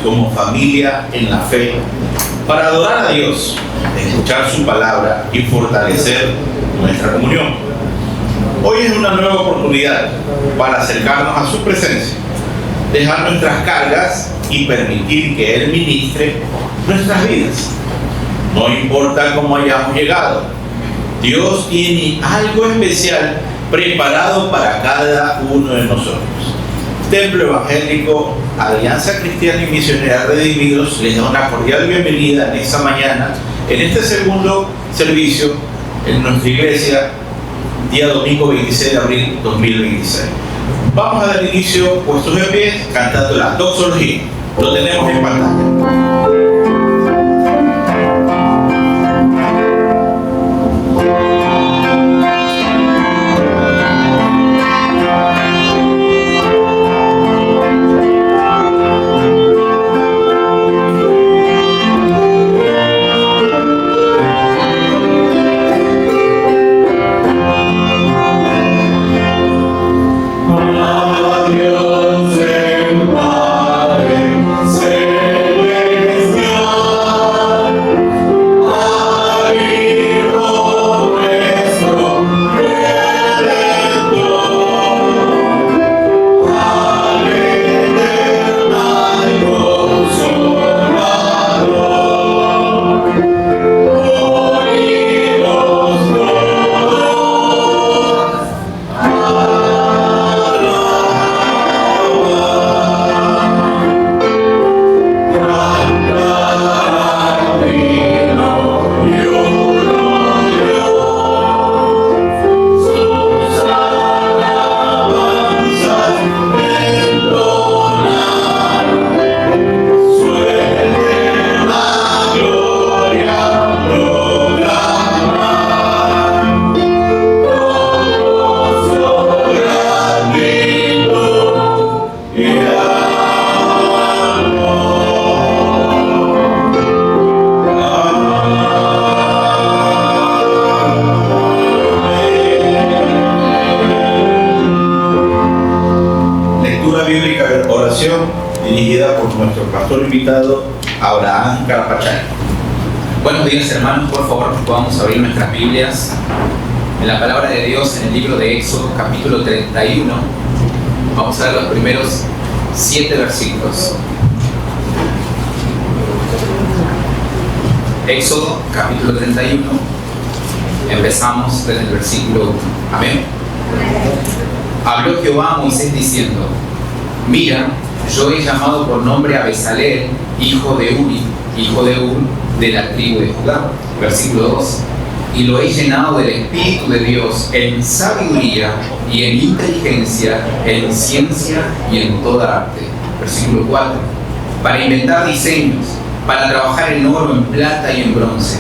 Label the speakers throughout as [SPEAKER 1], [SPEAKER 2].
[SPEAKER 1] como familia en la fe para adorar a Dios, escuchar su palabra y fortalecer nuestra comunión. Hoy es una nueva oportunidad para acercarnos a su presencia, dejar nuestras cargas y permitir que Él ministre nuestras vidas. No importa cómo hayamos llegado, Dios tiene algo especial preparado para cada uno de nosotros. Templo Evangélico Alianza Cristiana y Misionera Redimidos les da una cordial bienvenida en esta mañana, en este segundo servicio en nuestra iglesia, día domingo 26 de abril 2026. Vamos a dar inicio puestos de pie cantando la doxología. Lo tenemos en pantalla. Dirigida por nuestro pastor invitado, Abraham Carapachay.
[SPEAKER 2] Buenos días, hermanos. Por favor, podamos abrir nuestras Biblias en la palabra de Dios en el libro de Éxodo, capítulo 31. Vamos a ver los primeros 7 versículos. Éxodo, capítulo 31. Empezamos desde el versículo 1. Amén. Habló Jehová a Moisés diciendo: Mira, yo he llamado por nombre a Besaleel, hijo de Uri, hijo de Ur, de la tribu de Judá. Versículo 2. Y lo he llenado del Espíritu de Dios en sabiduría y en inteligencia, en ciencia y en toda arte. Versículo 4. Para inventar diseños, para trabajar en oro, en plata y en bronce.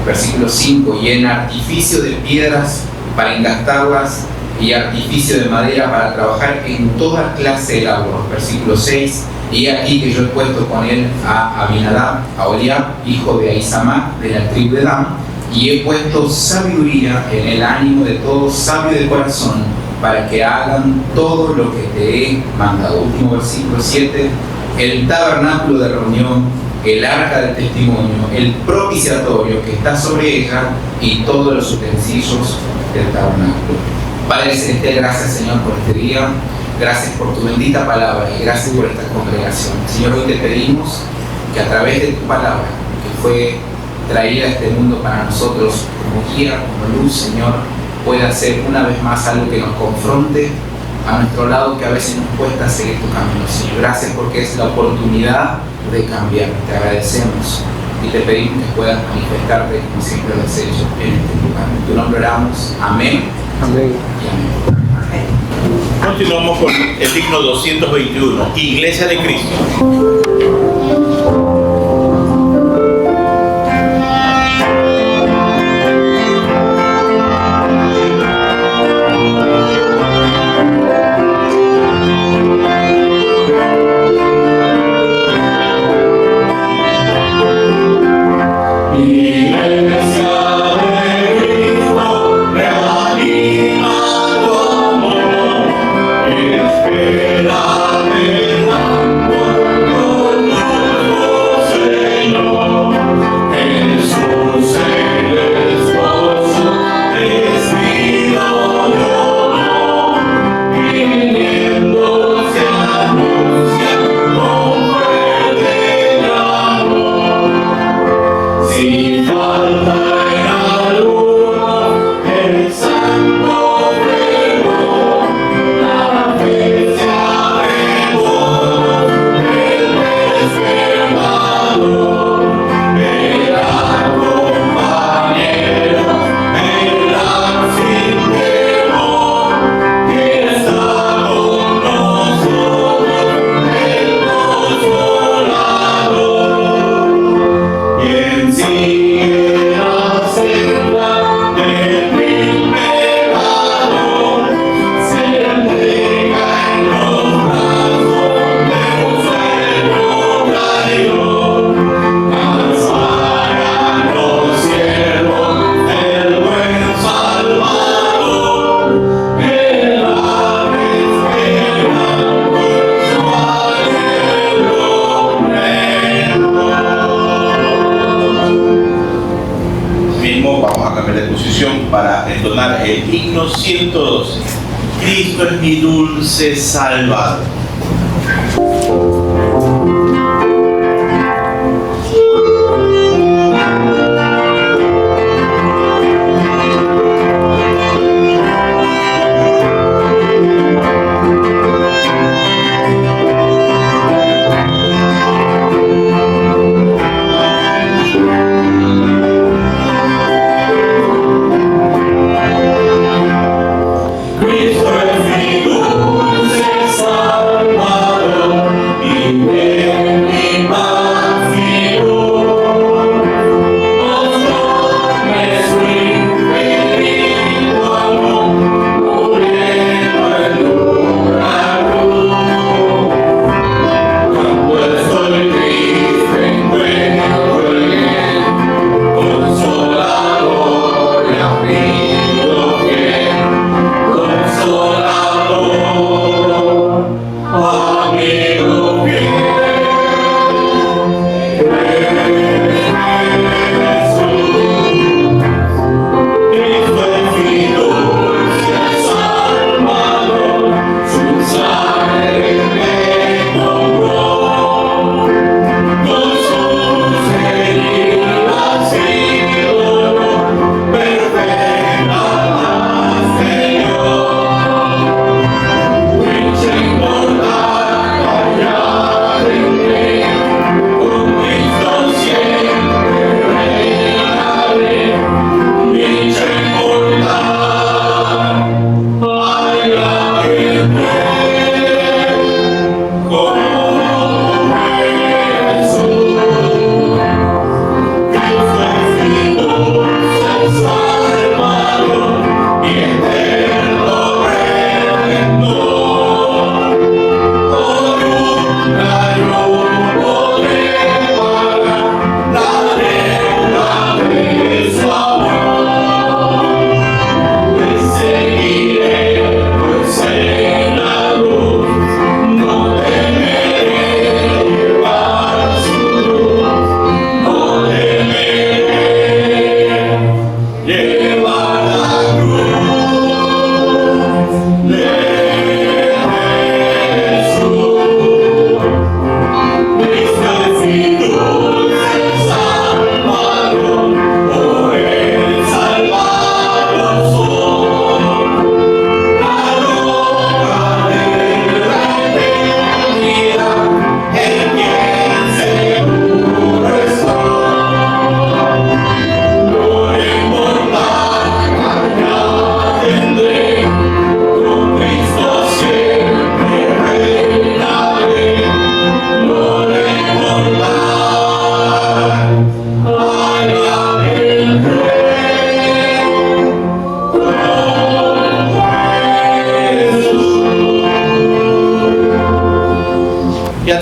[SPEAKER 2] Versículo 5. Y en artificio de piedras, para engastarlas, y artificio de madera para trabajar en toda clase de labor. Versículo 6. Y aquí que yo he puesto con él a Abinadab, a Oliab, hijo de Ahisamach, de la tribu de Dan, y he puesto sabiduría en el ánimo de todo sabio de corazón, para que hagan todo lo que te he mandado. Último versículo 7. El tabernáculo de reunión, el arca del testimonio, el propiciatorio que está sobre ella, y todos los utensilios del tabernáculo. Padre Celestial, gracias, Señor, por este día. Gracias por tu bendita palabra y gracias por esta congregación. Señor, hoy te pedimos que a través de tu palabra, que fue traída a este mundo para nosotros como guía, como luz, Señor, pueda ser una vez más algo que nos confronte a nuestro lado, que a veces nos cuesta seguir tu camino. Señor, gracias porque es la oportunidad de cambiar. Te agradecemos y te pedimos que puedas manifestarte como siempre lo has hecho en este lugar. En tu nombre oramos. Amén.
[SPEAKER 3] Amén.
[SPEAKER 1] Continuamos con el digno 221, Iglesia de Cristo.
[SPEAKER 4] Espera,
[SPEAKER 1] 112. Cristo es mi dulce Salvador.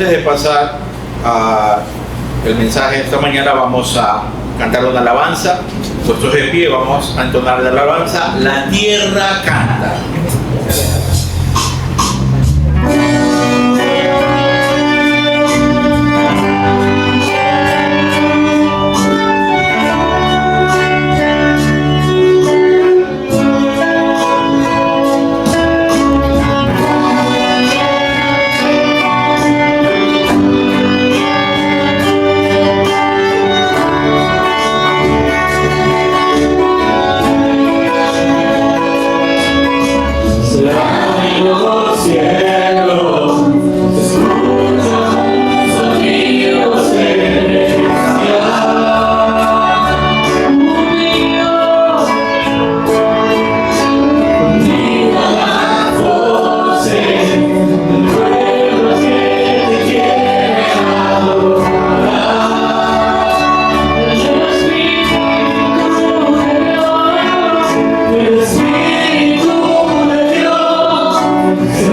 [SPEAKER 1] Antes de pasar al mensaje de esta mañana, vamos a cantar una alabanza. Puestos de pie, vamos a entonar la alabanza. La tierra canta.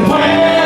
[SPEAKER 3] When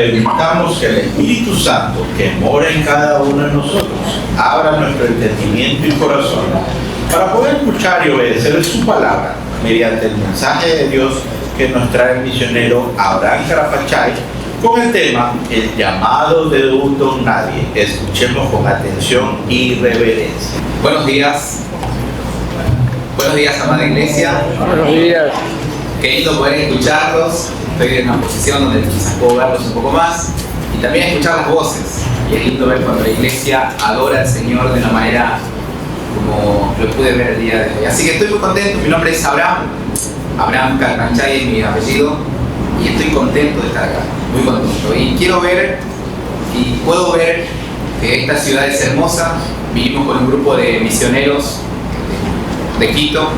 [SPEAKER 1] permitamos que el Espíritu Santo, que mora en cada uno de nosotros, abra nuestro entendimiento y corazón para poder escuchar y obedecer su palabra mediante el mensaje de Dios que nos trae el misionero Abraham Carapachay con el tema El llamado de un don nadie. Escuchemos con atención y reverencia.
[SPEAKER 2] Buenos días. Buenos días, amada iglesia.
[SPEAKER 3] Buenos días.
[SPEAKER 2] Qué lindo poder escucharlos. Estoy en una posición donde quizás puedo verlos un poco más y también escuchar las voces. Y es lindo ver cuando la iglesia adora al Señor de una manera como lo pude ver el día de hoy. Así que estoy muy contento. Mi nombre es Abraham Carapachay es mi apellido y estoy contento de estar acá, muy contento. Y quiero ver y puedo ver que esta ciudad es hermosa. Vinimos con un grupo de misioneros de Quito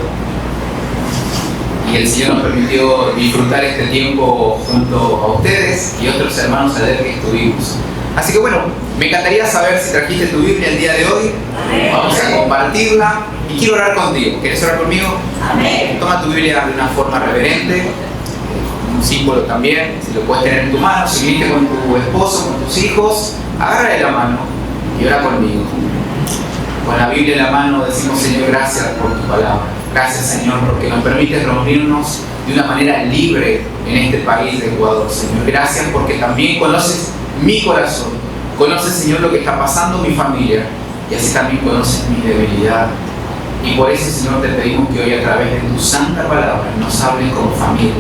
[SPEAKER 2] y el Señor nos permitió disfrutar este tiempo junto a ustedes y otros hermanos ayer que estuvimos. Así que bueno, me encantaría saber si trajiste tu Biblia el día de hoy. Vamos a compartirla y quiero orar contigo. ¿Quieres orar conmigo?
[SPEAKER 4] Amén.
[SPEAKER 2] Toma tu Biblia de una forma reverente, un símbolo también, si lo puedes tener en tu mano. Si viniste con tu esposo, con tus hijos, agárrale la mano y ora conmigo. Con la Biblia en la mano decimos: Señor, gracias por tu palabra. Gracias, Señor, porque nos permites reunirnos de una manera libre en este país de Ecuador. Señor, gracias porque también conoces mi corazón. Conoces, Señor, lo que está pasando en mi familia y así también conoces mi debilidad. Y por eso, Señor, te pedimos que hoy a través de tu santa palabra nos hables como familia.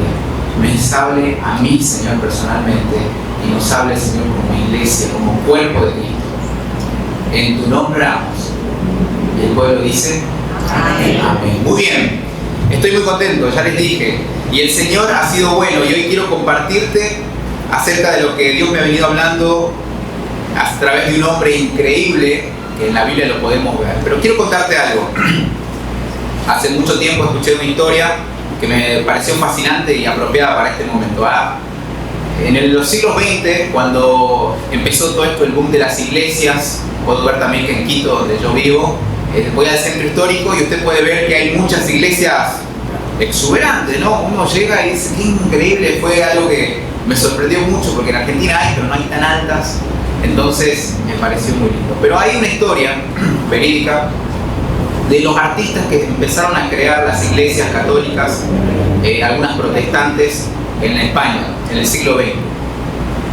[SPEAKER 2] Nos hable a mí, Señor, personalmente, y nos hable, Señor, como iglesia, como cuerpo de Cristo. En tu nombre oramos. Y el pueblo dice: amén. Amén. Muy bien, estoy muy contento, ya les dije. Y el Señor ha sido bueno y hoy quiero compartirte acerca de lo que Dios me ha venido hablando a través de un hombre increíble que en la Biblia lo podemos ver. Pero quiero contarte algo. Hace mucho tiempo escuché una historia que me pareció fascinante y apropiada para este momento. En los siglos XX, cuando empezó todo esto, el boom de las iglesias, puedo ver también que en Quito, donde yo vivo, voy al centro histórico y usted puede ver que hay muchas iglesias exuberantes, ¿no? Uno llega y dice: qué increíble, fue algo que me sorprendió mucho, porque en Argentina hay, pero no hay tan altas. Entonces me pareció muy lindo. Pero hay una historia verídica de los artistas que empezaron a crear las iglesias católicas, algunas protestantes, en España, en el siglo XX.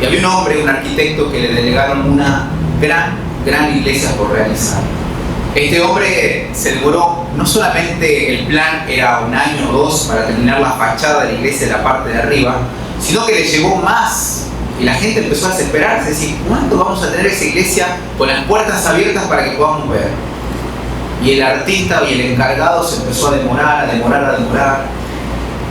[SPEAKER 2] Y había un hombre, un arquitecto, que le delegaron una gran iglesia por realizar. Este hombre se demoró, no solamente el plan era 1 año o 2 para terminar la fachada de la iglesia de la parte de arriba, sino que le llevó más. Y la gente empezó a desesperarse, decir: ¿cuánto vamos a tener esa iglesia con las puertas abiertas para que podamos ver? Y el artista y el encargado se empezó a demorar.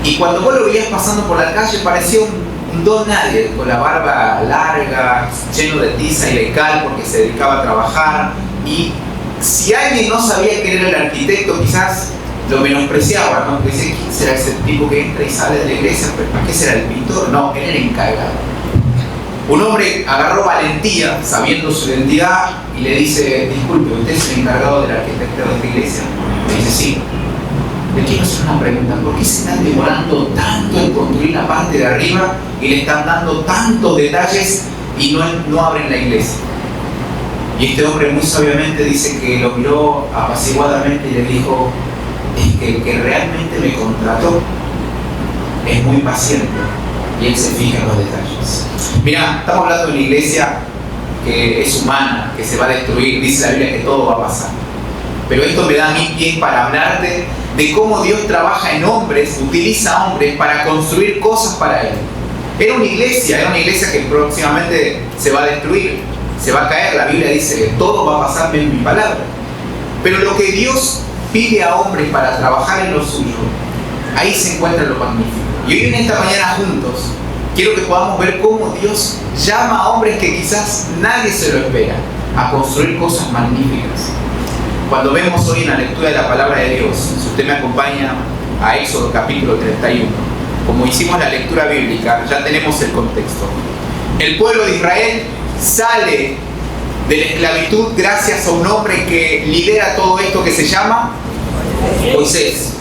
[SPEAKER 2] Y cuando vos lo veías pasando por la calle, parecía un don nadie, con la barba larga, lleno de tiza y de cal, porque se dedicaba a trabajar. Y si alguien no sabía quién era el arquitecto, quizás lo menospreciaba, ¿no? Porque decía: ¿quién será ese tipo que entra y sale de la iglesia? ¿Para qué será el pintor? No, él era el encargado. Un hombre agarró valentía, sabiendo su identidad, y le dice: disculpe, ¿usted es el encargado del arquitecto de esta iglesia? Le dice: sí. Le quiero hacer una pregunta: ¿por qué se están demorando tanto en construir la parte de arriba y le están dando tantos detalles y no abren la iglesia? Y este hombre muy sabiamente dice que lo miró apaciguadamente y le dijo: es que el que realmente me contrató es muy paciente y él se fija en los detalles. Mira, estamos hablando de una iglesia que es humana, que se va a destruir. Dice la Biblia que todo va a pasar. Pero esto me da a mí pie para hablarte de cómo Dios trabaja en hombres, utiliza hombres para construir cosas para Él. Era una iglesia que próximamente se va a destruir, se va a caer. La Biblia dice que todo va a pasar en mi palabra. Pero lo que Dios pide a hombres para trabajar en lo suyo, ahí se encuentra lo magnífico. Y hoy en esta mañana juntos quiero que podamos ver cómo Dios llama a hombres que quizás nadie se lo espera a construir cosas magníficas. Cuando vemos hoy en la lectura de la palabra de Dios, si usted me acompaña a Éxodo capítulo 31, como hicimos la lectura bíblica, ya tenemos el contexto. El pueblo de Israel sale de la esclavitud gracias a un hombre que lidera todo esto, que se llama Moisés.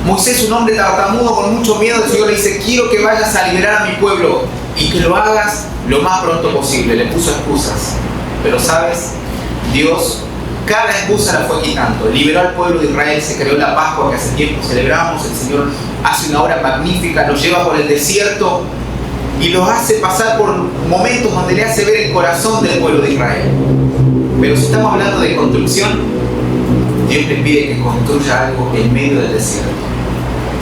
[SPEAKER 2] Moisés, un hombre tartamudo con mucho miedo, el Señor le dice: quiero que vayas a liberar a mi pueblo. y que lo hagas lo más pronto posible. Le puso excusas. Pero sabes, Dios cada excusa la fue quitando. Liberó al pueblo de Israel, se creó la Pascua que hace tiempo celebramos. El Señor hace una obra magnífica, los lleva por el desierto y los hace pasar por momentos donde le hace ver el corazón del pueblo de Israel. Pero si estamos hablando de construcción, Dios le pide que construya algo en medio del desierto.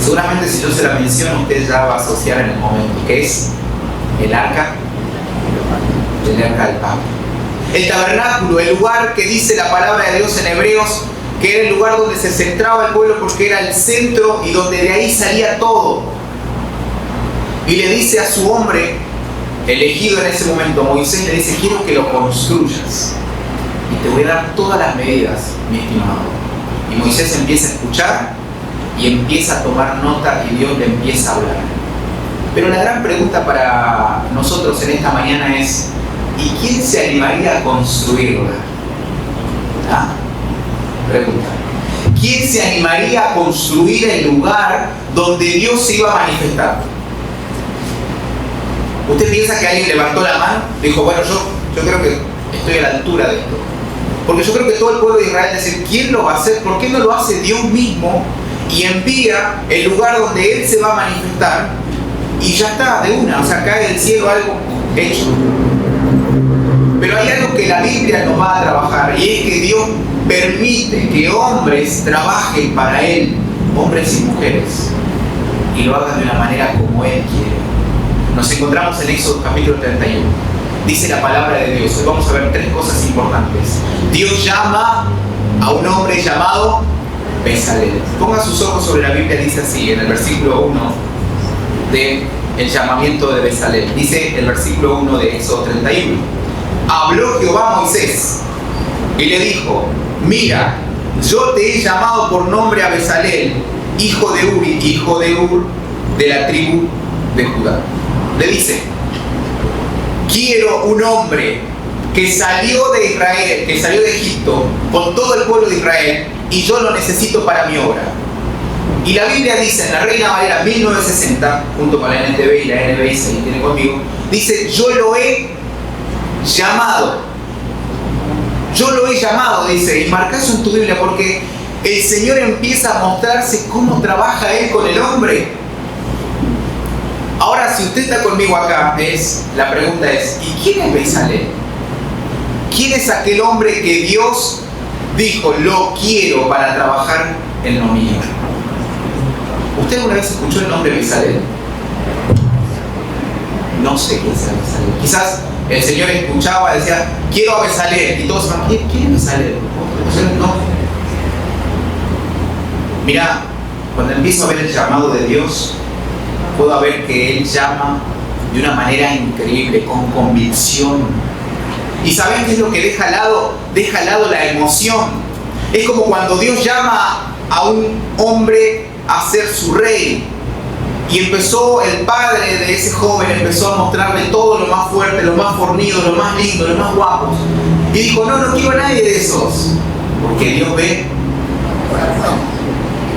[SPEAKER 2] Seguramente si yo se la menciono, usted ya va a asociar en el momento, que es el arca del pacto. El tabernáculo, el lugar que dice la palabra de Dios en Hebreos, que era el lugar donde se centraba el pueblo porque era el centro y donde de ahí salía todo. Y le dice a su hombre elegido en ese momento, Moisés, le dice: quiero que lo construyas y te voy a dar todas las medidas, mi estimado. Y Moisés empieza a escuchar y empieza a tomar nota y Dios le empieza a hablar. Pero la gran pregunta para nosotros en esta mañana es: ¿y quién se animaría a construirla? ¿Ah? Pregunta. ¿Quién se animaría a construir el lugar donde Dios se iba a manifestar? ¿Usted piensa que alguien levantó la mano? Dijo: bueno, yo creo que estoy a la altura de esto. Porque yo creo que todo el pueblo de Israel dice: ¿quién lo va a hacer? ¿Por qué no lo hace Dios mismo y envía el lugar donde Él se va a manifestar? Y ya está, de una, o sea, cae del cielo algo hecho. Pero hay algo que la Biblia nos va a trabajar, y es que Dios permite que hombres trabajen para Él, hombres y mujeres, y lo hagan de una manera como Él quiere. Nos encontramos en Éxodo capítulo 31. Dice la palabra de Dios. Hoy vamos a ver tres cosas importantes. Dios llama a un hombre llamado Bezalel. Ponga sus ojos sobre la Biblia, dice así, en el versículo 1 del llamamiento de Bezalel. Dice el versículo 1 de Éxodo 31. Habló Jehová a Moisés y le dijo: mira, yo te he llamado por nombre a Bezalel, hijo de Uri, hijo de Ur, de la tribu de Judá. Le dice: quiero un hombre que salió de Israel, que salió de Egipto con todo el pueblo de Israel, y yo lo necesito para mi obra. Y la Biblia dice en la Reina Valera 1960, junto con la NTV y la NBI, si tiene conmigo, dice: yo lo he llamado. Yo lo he llamado, dice, y marca eso en tu Biblia, porque el Señor empieza a mostrarse cómo trabaja Él con el hombre. Ahora, si usted está conmigo acá, la pregunta es: ¿y quién es Bezalel? ¿Quién es aquel hombre que Dios dijo: lo quiero para trabajar en lo mío? ¿Usted alguna vez escuchó el nombre Bezalel? No sé quién sea Bezalel. Quizás el Señor escuchaba, decía: quiero a Bezalel, y todos van: ¿quién es Bezalel? No. Mira, cuando empiezo a ver el llamado de Dios, puedo ver que Él llama de una manera increíble, con convicción. ¿Y saben qué es lo que deja al lado? Deja al lado la emoción. Es como cuando Dios llama a un hombre a ser su rey. Y empezó el padre de ese joven, empezó a mostrarle todo lo más fuerte, lo más fornido, lo más lindo, lo más guapo. Y dijo: no quiero a nadie de esos. Porque Dios ve: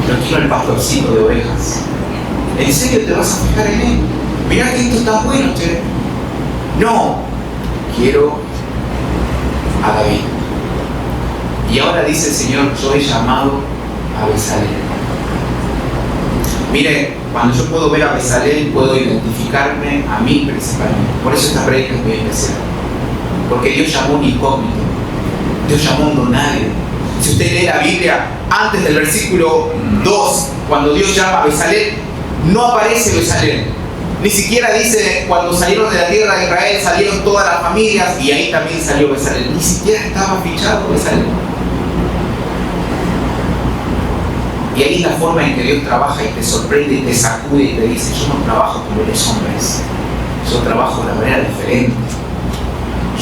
[SPEAKER 2] no quiero al pastorcito de ovejas. ¿En serio te vas a fijar en él? Mirá que esto está bueno, che. No, quiero a David. Y ahora dice el Señor: yo he llamado a Bezalel. Mire, cuando yo puedo ver a Bezalel, puedo identificarme a mí principalmente. Por eso esta prédica es muy especial. Porque Dios llamó un incógnito. Dios llamó un nadie. Si usted lee la Biblia, antes del versículo 2, cuando Dios llama a Bezalel, no aparece Bezalel. Ni siquiera dice: cuando salieron de la tierra de Israel salieron todas las familias, y ahí también salió Bezalel. Ni siquiera estaba fichado Bezalel. Y ahí es la forma en que Dios trabaja y te sorprende y te sacude y te dice: yo no trabajo como los hombres, yo trabajo de una manera diferente.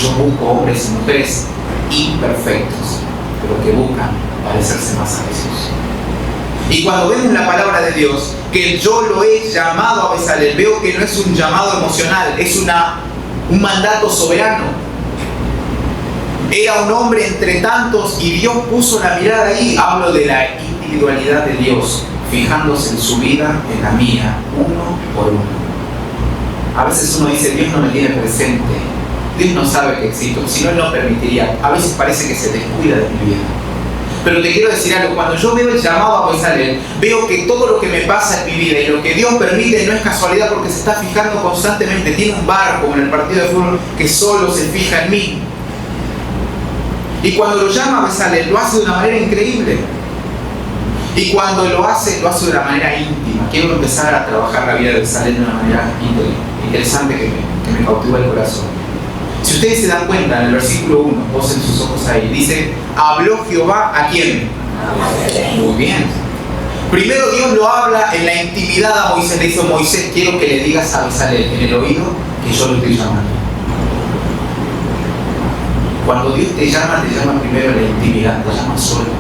[SPEAKER 2] Yo busco hombres y mujeres imperfectos, pero que buscan parecerse más a Jesús. Y cuando vemos la palabra de Dios, que yo lo he llamado a Bezalel, veo que no es un llamado emocional, es un mandato soberano. Era un hombre entre tantos y Dios puso la mirada ahí. Hablo de la individualidad de Dios, fijándose en su vida, en la mía, uno por uno. A veces uno dice, Dios no me tiene presente, Dios no sabe que existo, si no Él no permitiría. A veces parece que se descuida de mi vida. Pero te quiero decir algo, cuando yo veo el llamado a Bezalel, veo que todo lo que me pasa en mi vida y lo que Dios permite no es casualidad, porque se está fijando constantemente. Tiene un barco en el partido de fútbol que solo se fija en mí. Y cuando lo llama a Bezalel, lo hace de una manera increíble. Y cuando lo hace de una manera íntima. Quiero empezar a trabajar la vida de Bezalel de una manera interesante que me cautiva el corazón. Si ustedes se dan cuenta, en el versículo 1, posen sus ojos ahí, dice, habló Jehová ¿a quién? Muy bien. Primero Dios lo habla en la intimidad a Moisés. Le dice, Moisés, quiero que le digas a Bezalel en el oído que yo lo estoy llamando. Cuando Dios te llama primero en la intimidad, te llama solo.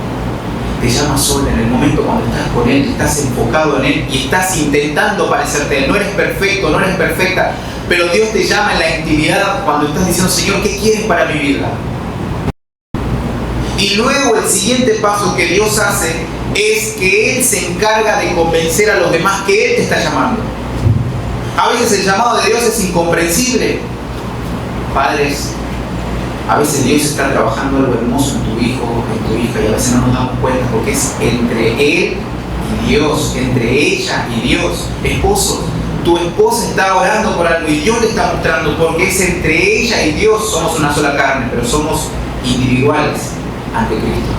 [SPEAKER 2] Te llama solo en el momento cuando estás con Él, estás enfocado en Él y estás intentando parecerte a Él. No eres perfecto, no eres perfecta, pero Dios te llama en la intimidad cuando estás diciendo, Señor, ¿qué quieres para mi vida? Y luego el siguiente paso que Dios hace es que Él se encarga de convencer a los demás que Él te está llamando. A veces el llamado de Dios es incomprensible. Padres, a veces Dios está trabajando algo hermoso en tu hijo, en tu hija, y a veces no nos damos cuenta porque es entre Él y Dios, entre ella y Dios. Esposos, tu esposa está orando por algo y Dios le está mostrando, porque es entre ella y Dios. Somos una sola carne, pero somos individuales ante Cristo,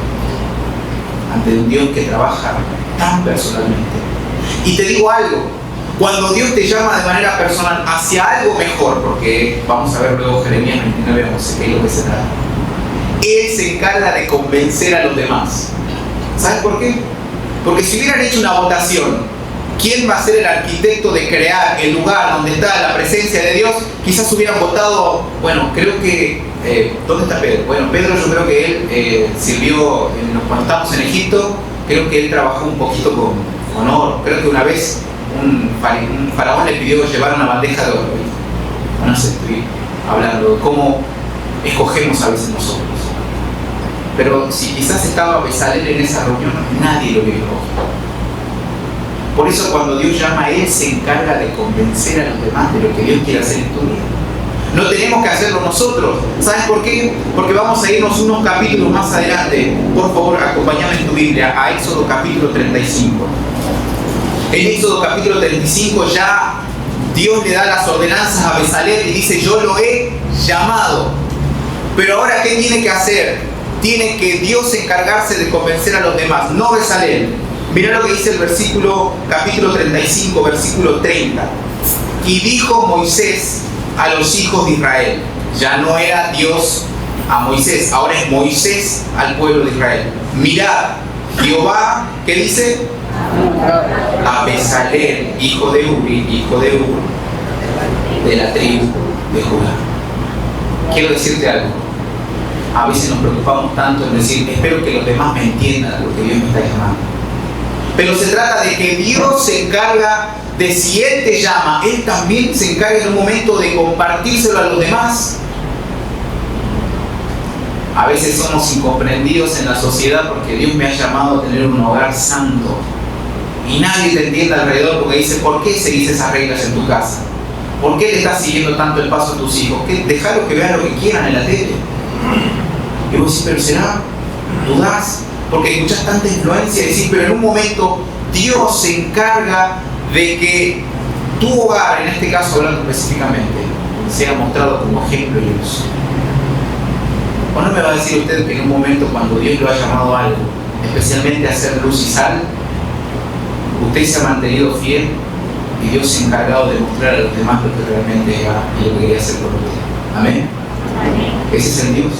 [SPEAKER 2] ante un Dios que trabaja tan personalmente. Y te digo algo, cuando Dios te llama de manera personal hacia algo mejor, porque vamos a ver luego Jeremías 29, vamos a ver qué es lo que se trata, Él se encarga de convencer a los demás. ¿Sabes por qué? Porque si hubieran hecho una votación, ¿quién va a ser el arquitecto de crear el lugar donde está la presencia de Dios? Quizás hubieran votado, bueno, creo que, ¿dónde está Pedro? Bueno, Pedro, yo creo que él sirvió, cuando estábamos en Egipto, creo que él trabajó un poquito con oro. Creo que una vez un faraón le pidió llevar una bandeja de oro. No sé, estoy hablando de cómo escogemos a veces nosotros. Pero si quizás estaba Bezalel en esa reunión, nadie lo vio. Por eso cuando Dios llama, Él se encarga de convencer a los demás de lo que Dios quiere hacer en tu vida. No tenemos que hacerlo nosotros. ¿Sabes por qué? Porque vamos a irnos unos capítulos más adelante. Por favor, acompáñame en tu Biblia a Éxodo capítulo 35. En Éxodo capítulo 35 ya Dios le da las ordenanzas a Bezalel y dice, yo lo he llamado. Pero ahora, ¿qué tiene que hacer? Tiene que Dios encargarse de convencer a los demás, no Bezalel. Mirá lo que dice el capítulo 35, versículo 30. Y dijo Moisés a los hijos de Israel. Ya no era Dios a Moisés, ahora es Moisés al pueblo de Israel. Mirad, Jehová, ¿qué dice? A Bezalel, hijo de Uri, de la tribu de Judá. Quiero decirte algo. A veces nos preocupamos tanto en decir, espero que los demás me entiendan lo que Dios me está llamando. Pero se trata de que Dios se encarga de, si Él te llama, Él también se encarga en un momento de compartírselo a los demás. A veces somos incomprendidos en la sociedad porque Dios me ha llamado a tener un hogar santo. Y nadie te entiende alrededor porque dice, ¿por qué seguís esas reglas en tu casa? ¿Por qué le estás siguiendo tanto el paso a tus hijos? Dejalo que vean lo que quieran en la tele. Y vos decís, pero ¿será? ¿Dudás? Porque escuchás tanta influencia y decís, pero en un momento Dios se encarga de que tu hogar, en este caso hablando específicamente, sea mostrado como ejemplo y luz. ¿O no me va a decir usted que en un momento cuando Dios lo ha llamado a algo, especialmente a hacer luz y sal, usted se ha mantenido fiel y Dios se ha encargado de mostrar a los demás lo que realmente era y lo que quería hacer por usted? ¿Amén? Ese es el Dios.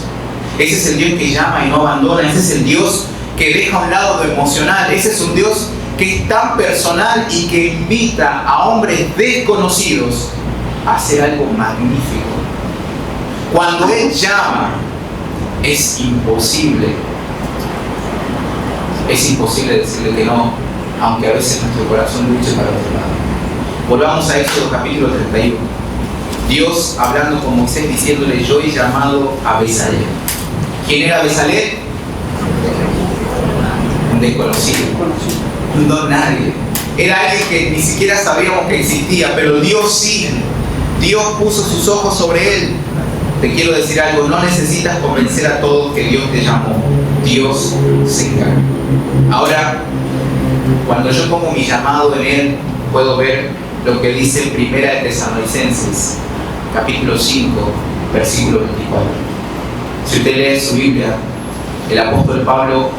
[SPEAKER 2] Ese es el Dios que llama y no abandona. Ese es el Dios que deja a un lado lo emocional. Ese es un Dios que es tan personal y que invita a hombres desconocidos a hacer algo magnífico. Cuando Él llama, es imposible decirle que no, aunque a veces nuestro corazón luche para otro lado. Volvamos a Éxodo capítulo 31. Dios hablando con Moisés diciéndole, yo he llamado a Bezalel. ¿Quién era Bezalel? Un desconocido, un don nadie. Era alguien que ni siquiera sabíamos que existía, pero Dios sí. Dios puso sus ojos sobre él. Te quiero decir algo, no necesitas convencer a todos que Dios te llamó. Dios se encarga. Ahora, cuando yo pongo mi llamado en él, puedo ver lo que dice en 1 de Tesalonicenses, capítulo 5, versículo 24. Si usted lee su Biblia, el apóstol Pablo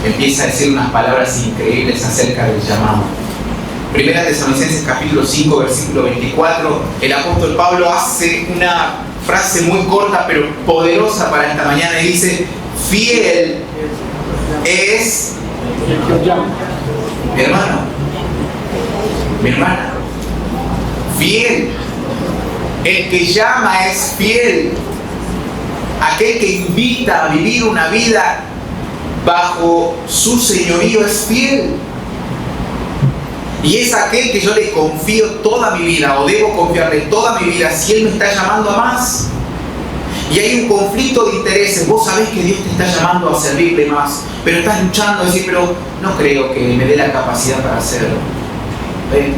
[SPEAKER 2] empieza a decir unas palabras increíbles acerca del llamado. 1 de Tesalonicenses, capítulo 5, versículo 24, el apóstol Pablo hace una frase muy corta pero poderosa para esta mañana y dice: fiel es mi hermano, mi hermana, fiel. El que llama es fiel. Aquel que invita a vivir una vida bajo su señorío es fiel. Y es aquel que yo le confío toda mi vida, o debo confiarle toda mi vida, si Él me está llamando a más. Y hay un conflicto de intereses. Vos sabés que Dios te está llamando a servirle más, pero estás luchando a decir: pero no creo que me dé la capacidad para hacerlo.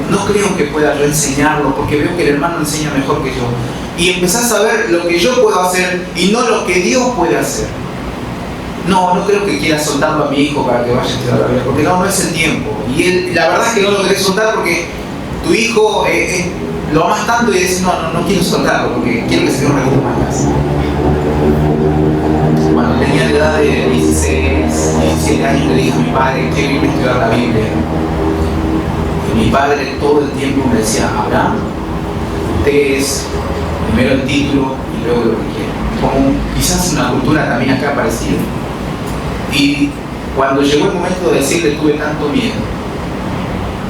[SPEAKER 2] No creo que pueda yo enseñarlo, porque veo que el hermano enseña mejor que yo. Y empezás a ver lo que yo puedo hacer y no lo que Dios puede hacer. No creo que quiera soltarlo a mi hijo para que vaya a estudiar la Biblia, porque no es el tiempo. Y él, la verdad es que no lo querés soltar porque tu hijo lo amas tanto y dices: no quiero soltarlo porque quiero que se quede un ratito más en casa. Cuando tenía la edad de 16, 17 años, le dije a mi padre: quiero ir a estudiar la Biblia. Y mi padre todo el tiempo me decía: Abraham, es primero el título y luego lo que quieras. Como quizás una cultura también acá parecida. Y cuando llegó el momento de decirle, tuve tanto miedo,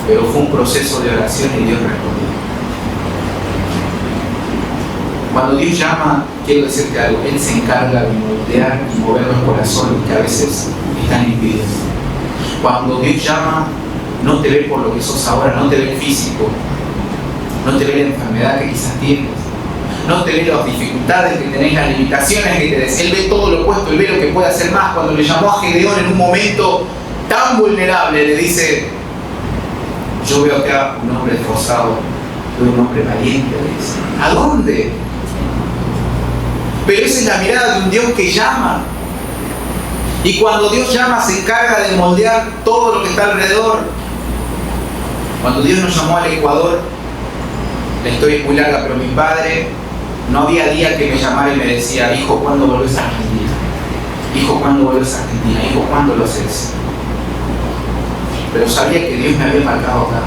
[SPEAKER 2] pero fue un proceso de oración y Dios respondió. Cuando Dios llama, quiero decirte algo: Él se encarga de moldear y mover los corazones que a veces están impedidos. Cuando Dios llama, no te ve por lo que sos ahora, no te ve el físico, no te ve la enfermedad que quizás tienes, no te ve las dificultades que tenés, las limitaciones que tenés. Él ve todo lo opuesto, Él ve lo que puede hacer más. Cuando le llamó a Gedeón en un momento tan vulnerable, le dice: yo veo acá un hombre esforzado, veo un hombre valiente. Le dice: ¿a dónde? Pero esa es la mirada de un Dios que llama. Y cuando Dios llama, se encarga de moldear todo lo que está alrededor. Cuando Dios nos llamó al Ecuador, la historia es muy larga, pero mi padre no había día que me llamara y me decía: hijo, ¿cuándo volvés a Argentina? Hijo, ¿cuándo volvés a Argentina? Hijo, ¿cuándo lo haces? Pero sabía que Dios me había marcado acá.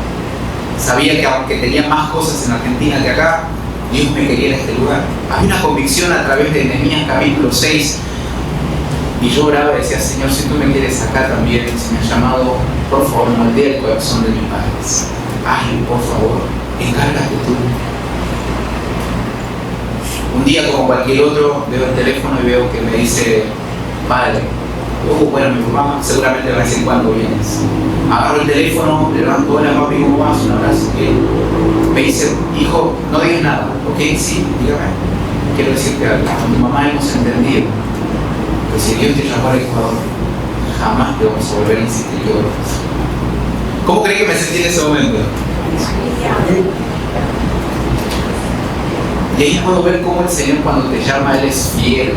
[SPEAKER 2] Sabía que aunque tenía más cosas en Argentina que acá, Dios me quería en este lugar. Había una convicción a través de Nehemías capítulo 6. Y yo oraba y decía: Señor, si tú me quieres acá también, si me has llamado, por favor, moldea el corazón de mis padres. Hazlo, por favor, encárgate tú. Un día, como cualquier otro, veo el teléfono y veo que me dice: padre. Bueno, mi mamá, seguramente de vez en cuando vienes. Agarro el teléfono, le levanto: hola papi, ¿cómo vas? Un abrazo. Me dice: hijo, no digas nada. Ok, sí, dígame. Quiero decirte algo. Con tu mamá hemos entendido que si Dios te llamó al Ecuador, jamás te vamos a volver a insistir que vuelvas. ¿Cómo crees que me sentí en ese momento? Y ahí puedo ver cómo el Señor, cuando te llama, Él es fiel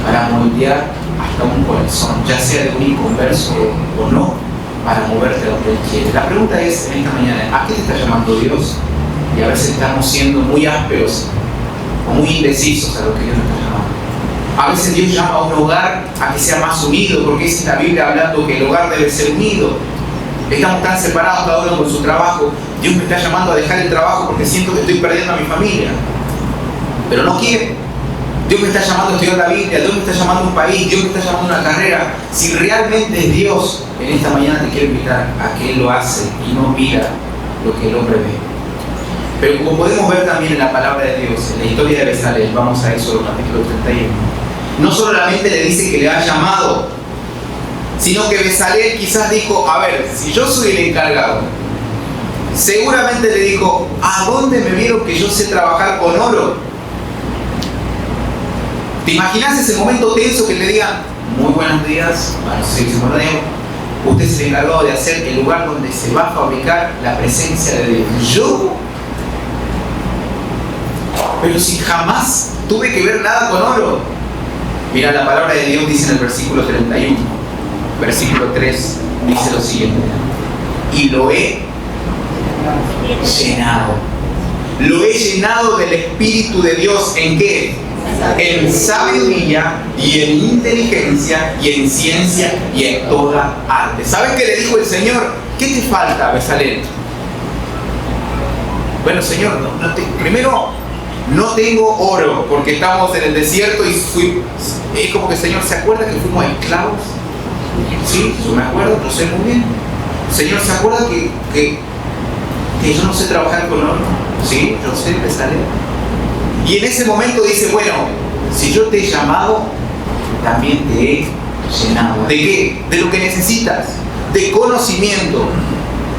[SPEAKER 2] para moldear hasta un corazón, ya sea de un inconverso o no, para moverte donde Él quiere. La pregunta es, en esta mañana: ¿a qué te está llamando Dios? Y a veces estamos siendo muy ásperos o muy indecisos a lo que Dios nos está llamando. A veces Dios llama a un hogar a que sea más unido, porque dice la Biblia hablando que el hogar debe ser unido. Estamos tan separados cada uno con su trabajo. Dios me está llamando a dejar el trabajo porque siento que estoy perdiendo a mi familia, pero no quiero. Dios me está llamando a estudiar la Biblia, Dios me está llamando a un país, Dios me está llamando a una carrera. Si realmente es Dios, en esta mañana te quiero invitar a que Él lo hace y no mira lo que el hombre ve. Pero como podemos ver también en la palabra de Dios, en la historia de Bezalel, vamos a Éxodo capítulo 31, no solamente le dice que le ha llamado, sino que Bezalel quizás dijo: a ver, si yo soy el encargado, seguramente le dijo: ¿a dónde me vieron que yo sé trabajar con oro? ¿Te imaginas ese momento tenso que le digan: muy buenos días, usted es el encargado de hacer el lugar donde se va a fabricar la presencia de Dios? ¿Yo? pero si jamás tuve que ver nada con oro. Mira, la palabra de Dios dice en el versículo 31, versículo 3, dice lo siguiente: y lo he llenado. Lo he llenado del Espíritu de Dios. ¿En qué? En sabiduría y en inteligencia y en ciencia y en toda arte. ¿Sabes qué le dijo el Señor? ¿Qué te falta, Bezalel? Bueno, Señor, primero no tengo oro porque estamos en el desierto y es como que el Señor se acuerda que fuimos esclavos. Sí, yo me acuerdo, no sé muy bien. Señor, ¿se acuerda que yo no sé trabajar con oro? Sí, yo sé, Bezalel. Y en ese momento dice, bueno, si yo te he llamado, también te he llenado. ¿De qué? De lo que necesitas. De conocimiento,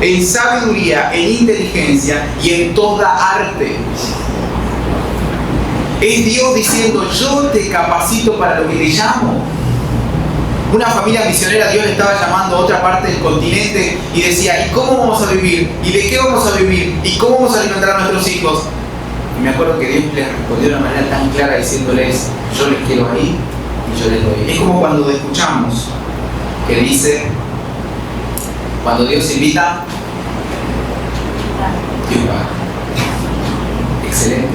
[SPEAKER 2] en sabiduría, en inteligencia y en toda arte. Es Dios diciendo, yo te capacito para lo que te llamo. Una familia misionera, Dios le estaba llamando a otra parte del continente y decía, ¿y cómo vamos a vivir? ¿Y de qué vamos a vivir? ¿Y cómo vamos a alimentar a nuestros hijos? Y me acuerdo que Dios les respondió de una manera tan clara diciéndoles, yo les quiero ahí y yo les doy. Es como cuando escuchamos que dice, cuando Dios invita, Dios paga. Excelente.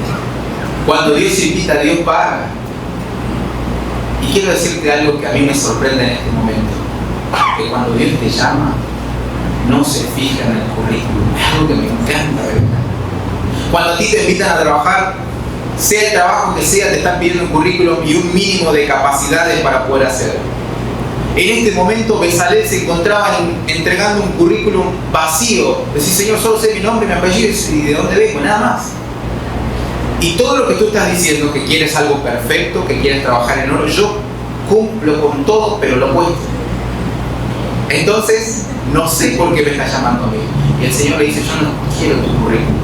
[SPEAKER 2] Cuando Dios invita, Dios paga. Y quiero decirte algo que a mí me sorprende en este momento, que cuando Dios te llama, no se fija en el currículum. Es algo que me encanta, ¿verdad? Cuando a ti te invitan a trabajar, sea el trabajo que sea, te están pidiendo un currículum y un mínimo de capacidades para poder hacerlo. En este momento Bezalel se encontraba entregando un currículum vacío. Decir, Señor, solo sé mi nombre, mi apellido y de dónde vengo, nada más. Y todo lo que tú estás diciendo, que quieres algo perfecto, que quieres trabajar en oro, yo cumplo con todo, pero lo opuesto. Entonces, no sé por qué me estás llamando a mí. Y el Señor le dice, yo no quiero tu currículum.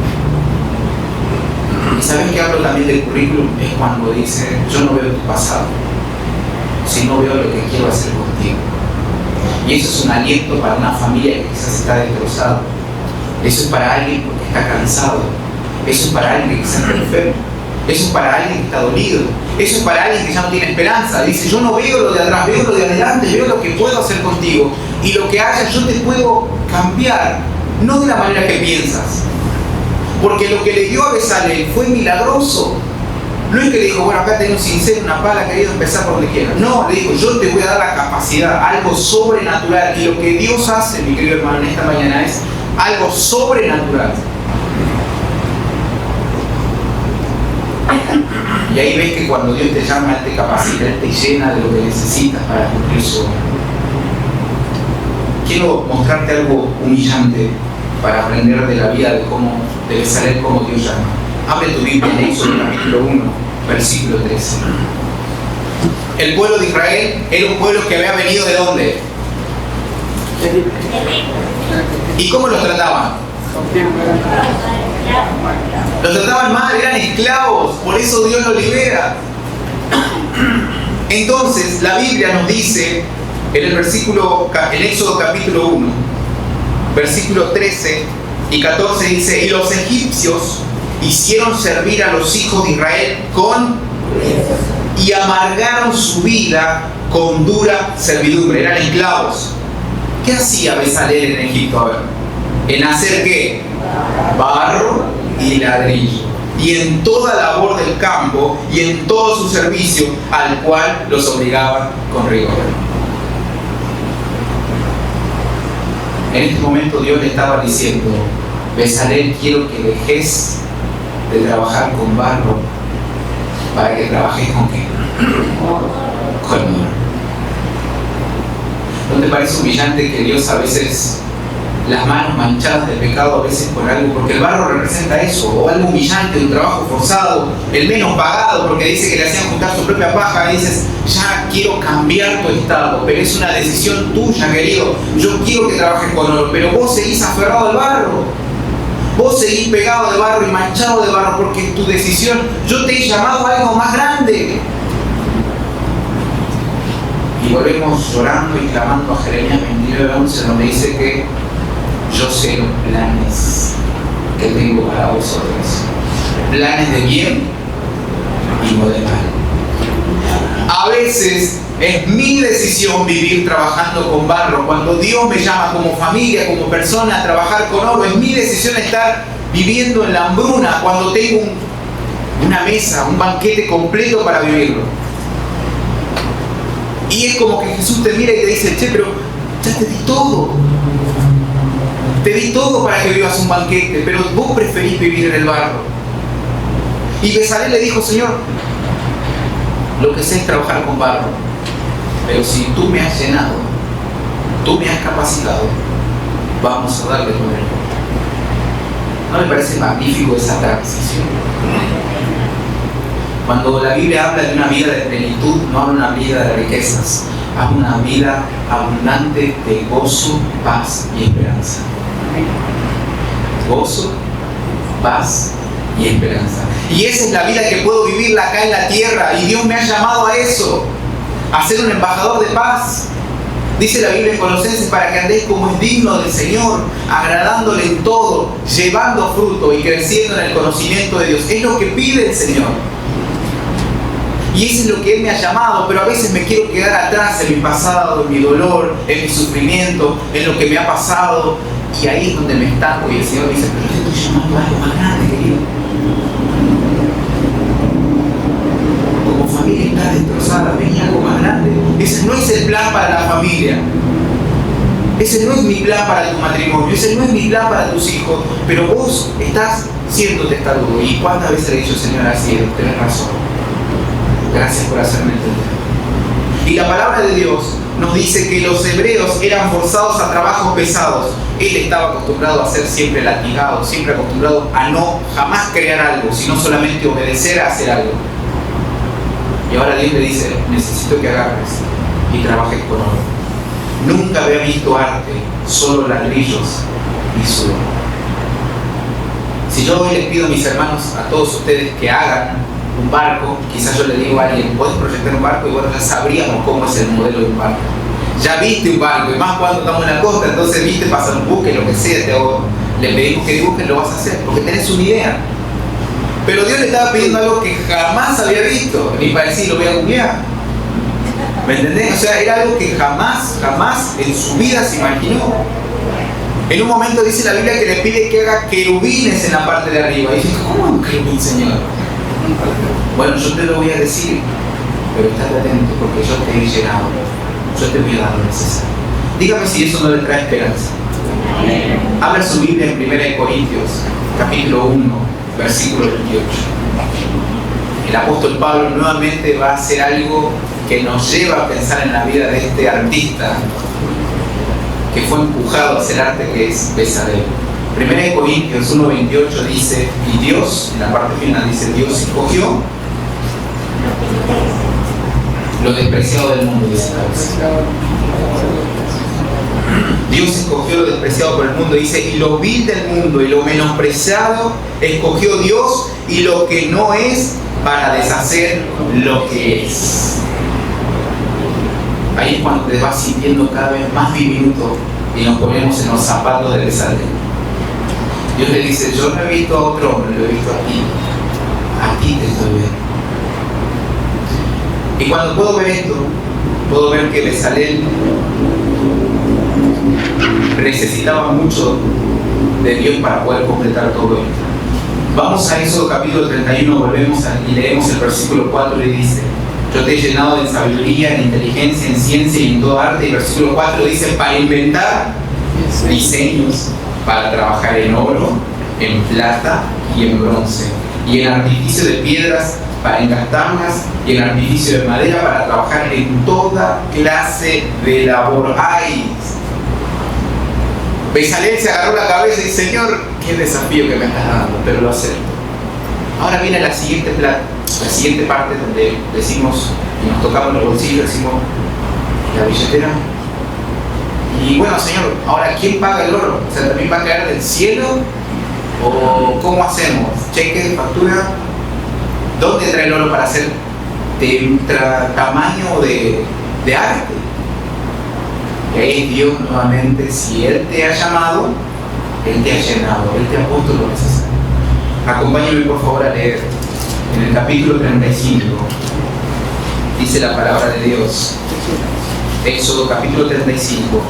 [SPEAKER 2] Y ¿sabes qué hablo también del currículum? Es cuando dice, yo no veo tu pasado, sino veo lo que quiero hacer contigo. Y eso es un aliento para una familia que quizás está destrozada. Eso es para alguien porque está cansado. Eso es para alguien que quizás está enfermo. Eso es para alguien que está dolido. Eso es para alguien que ya no tiene esperanza. Dice, yo no veo lo de atrás, veo lo de adelante, veo lo que puedo hacer contigo. Y lo que haya yo te puedo cambiar, no de la manera que piensas. Porque lo que le dio a Bezalel fue milagroso. No es que le dijo, bueno, acá tengo un cincel, una pala, querido, empezar por donde quieras. No, le dijo, yo te voy a dar la capacidad, algo sobrenatural. Y lo que Dios hace, mi querido hermano, en esta mañana es algo sobrenatural. Y ahí ves que cuando Dios te llama, Él te capacita, Él te llena de lo que necesitas para cumplir su obra. Quiero mostrarte algo humillante para aprender de la vida de cómo debe saber cómo Dios llama. Abre tu Biblia en Éxodo capítulo 1, versículo 13. El pueblo de Israel era un pueblo que había venido ¿de dónde? ¿Y cómo los trataban? Los trataban mal, eran esclavos, por eso Dios los libera. Entonces la Biblia nos dice en el versículo, en Éxodo capítulo 1, versículo 13 y 14 dice, y los egipcios hicieron servir a los hijos de Israel y amargaron su vida con dura servidumbre, eran esclavos. ¿Qué hacía Bezalel en Egipto? A ver, en hacer ¿qué? Barro y ladrillo, y en toda labor del campo y en todo su servicio, al cual los obligaban con rigor. En este momento Dios le estaba diciendo, Bezalel, quiero que dejes de trabajar con barro para que trabajes con ¿qué? Con oro. ¿No te parece humillante que Dios a veces, las manos manchadas de pecado a veces por algo, porque el barro representa eso, o algo humillante, un trabajo forzado, el menos pagado, porque dice que le hacían juntar su propia paja, y dices, ya quiero cambiar tu estado, pero es una decisión tuya, querido, yo quiero que trabajes con oro, pero vos seguís aferrado al barro, vos seguís pegado de barro y manchado de barro, porque es tu decisión. Yo te he llamado a algo más grande. Y volvemos llorando y clamando a Jeremías 29:11, donde dice que yo sé los planes que tengo para vosotros. Planes de bien y no de mal. A veces es mi decisión vivir trabajando con barro. Cuando Dios me llama como familia, como persona a trabajar con oro, es mi decisión estar viviendo en la hambruna cuando tengo una mesa, un banquete completo para vivirlo. Y es como que Jesús te mira y te dice, che, pero ya te di todo. Te di todo para que vivas un banquete, pero vos preferís vivir en el barro. Y Bezalel le dijo, Señor, lo que sé es trabajar con barro, pero si tú me has llenado, tú me has capacitado, vamos a darle con él. ¿No me parece magnífico esa transición? Cuando la Biblia habla de una vida de plenitud, no habla de una vida de riquezas, habla de una vida abundante de gozo, paz y esperanza. Gozo, paz y esperanza. Y esa es la vida que puedo vivir acá en la tierra, y Dios me ha llamado a eso, a ser un embajador de paz. Dice la Biblia en Colosenses, para que andéis como es digno del Señor, agradándole en todo, llevando fruto y creciendo en el conocimiento de Dios. Es lo que pide el Señor. Y eso es lo que Él me ha llamado, pero a veces me quiero quedar atrás en mi pasado, en mi dolor, en mi sufrimiento, en lo que me ha pasado. Y ahí es donde me estanco y el Señor dice, pero yo te estoy llamando a algo más grande, querido. Como familia está destrozada, venía algo más grande. Ese no es el plan para la familia. Ese no es mi plan para tu matrimonio. Ese no es mi plan para tus hijos. Pero vos estás siendo testarudo. ¿Y cuántas veces le he dicho, Señor, así es? Tenés razón. Gracias por hacerme entender. Y la palabra de Dios nos dice que los hebreos eran forzados a trabajos pesados. Él estaba acostumbrado a ser siempre latigado, siempre acostumbrado a no jamás crear algo, sino solamente obedecer a hacer algo. Y ahora Dios le dice, necesito que agarres y trabajes con oro. Nunca había visto arte, solo ladrillos y sudor. Si yo hoy les pido a mis hermanos, a todos ustedes, que hagan un barco, quizás yo le digo a alguien, ¿puedes proyectar un barco? Y bueno, ya sabríamos cómo es el modelo de un barco. Ya viste un barco, y más cuando estamos en la costa, entonces viste, pasa un buque, lo que sea, le pedimos que dibujen, lo vas a hacer, porque tenés una idea. Pero Dios le estaba pidiendo algo que jamás había visto, ni para decir, lo voy a googlear. ¿Me entendés? O sea, era algo que jamás en su vida se imaginó. En un momento dice la Biblia que le pide que haga querubines en la parte de arriba. Y dice, ¿cómo un querubín, Señor? Bueno, yo te lo voy a decir, pero estate atento porque yo te he llenado. Yo te voy a dar lo necesario. Dígame si eso no le trae esperanza. Abra su Biblia en 1 Corintios, capítulo 1, versículo 28. El apóstol Pablo nuevamente va a hacer algo que nos lleva a pensar en la vida de este artista que fue empujado a hacer arte, que es Bezalel. 1 Corintios 1:28 dice, y Dios, en la parte final dice, Dios escogió lo despreciado del mundo, dice la versión. Dios escogió lo despreciado por el mundo, dice, y lo vil del mundo y lo menospreciado escogió Dios, y lo que no es, para deshacer lo que es. Ahí es cuando te vas sintiendo cada vez más diminuto y nos ponemos en los zapatos de Bezalel. Dios le dice, yo no he visto a otro hombre, lo he visto a ti te estoy viendo. Y cuando puedo ver esto, puedo ver que Bezalel necesitaba mucho de Dios para poder completar todo esto. Vamos a Éxodo capítulo 31, volvemos y leemos el versículo 4 y dice, yo te he llenado en sabiduría, en inteligencia, en ciencia y en toda arte. Y el versículo 4 dice, para inventar diseños, para trabajar en oro, en plata y en bronce, y en artificio de piedras para engastarlas, y en artificio de madera para trabajar en toda clase de labor. ¡Ay! Bezalel se agarró la cabeza y dice, Señor, qué desafío que me estás dando, pero lo acepto. Ahora viene la siguiente parte donde decimos, y nos tocamos los bolsillos, decimos, la billetera. Y bueno, Señor, ahora ¿quién paga el oro? O sea, ¿también va a caer del cielo? ¿O cómo hacemos? ¿Cheque, factura? ¿Dónde trae el oro para hacer de tamaño de arte? Y ahí Dios nuevamente, si Él te ha llamado, Él te ha llenado, Él te ha puesto lo necesario. Acompáñame por favor a leer en el capítulo 35, dice la palabra de Dios. Éxodo capítulo 35,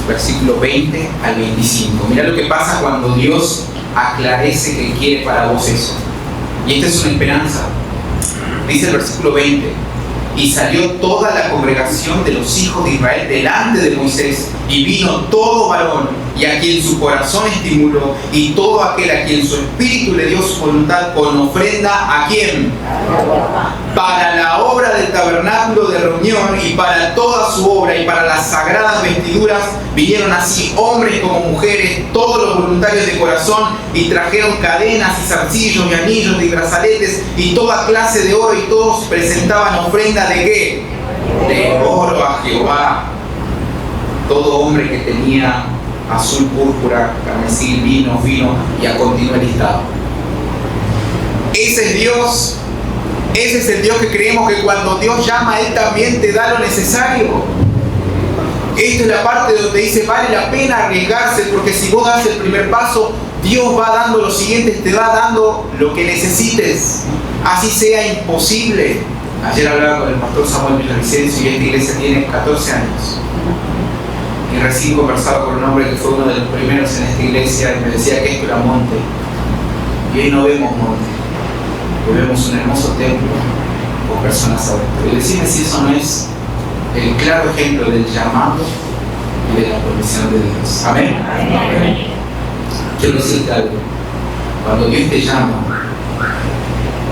[SPEAKER 2] versículo 20 al 25. Mira lo que pasa cuando Dios aclarece que quiere para vos eso. Y esta es una esperanza. Dice el versículo 20: y salió toda la congregación de los hijos de Israel delante de Moisés, y vino todo varón, y a quien su corazón estimuló, y todo aquel a quien su espíritu le dio su voluntad, con ofrenda, ¿a quién? Para la obra del tabernáculo de reunión, y para toda su obra, y para las sagradas vestiduras, vinieron así hombres como mujeres, todos los voluntarios de corazón, y trajeron cadenas y zarcillos y anillos y brazaletes y toda clase de oro, y todos presentaban ofrenda ¿de qué? De oro a Jehová. Todo hombre que tenía azul, púrpura, carmesí, vino, y a continuar el listado. Ese es Dios. Ese es el Dios que creemos que cuando Dios llama, Él también te da lo necesario. Esta es la parte donde dice, vale la pena arriesgarse, porque si vos das el primer paso, Dios va dando los siguientes, te va dando lo que necesites, así sea imposible. Ayer hablaba con el pastor Samuel Villavicencio, y esta iglesia tiene 14 años. Y recién conversaba con un hombre que fue uno de los primeros en esta iglesia, y me decía que esto era monte. Y hoy no vemos monte, hoy vemos un hermoso templo con personas adentro. Y decime si eso no es el claro ejemplo del llamado y de la provisión de Dios. Amén. Amén. Quiero decirte algo. Cuando Dios te llama,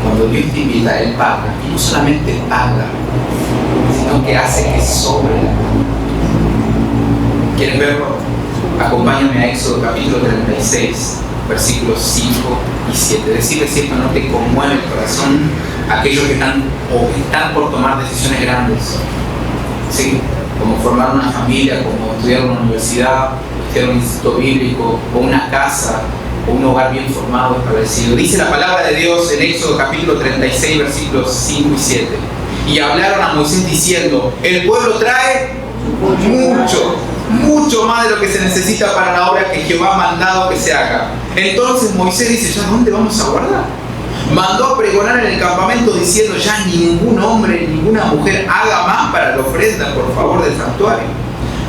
[SPEAKER 2] cuando Dios te invita, Él paga. Y no solamente paga, sino que hace que sobre la mano. ¿Quieres verlo? Acompáñame a Éxodo capítulo 36, versículos 5 y 7. Decirle si esto no te conmueve el corazón, aquellos que están por tomar decisiones grandes. ¿Sí? Como formar una familia, como estudiar en una universidad, estudiar un instituto bíblico, o una casa, o un hogar bien formado, establecido. Dice la palabra de Dios en Éxodo capítulo 36, versículos 5 y 7. Y hablaron a Moisés diciendo, el pueblo trae mucho más de lo que se necesita para la obra que Jehová ha mandado que se haga. Entonces Moisés dice, ¿ya dónde vamos a guardar? Mandó a pregonar en el campamento diciendo, ya ningún hombre, ninguna mujer haga más para la ofrenda, por favor, del santuario.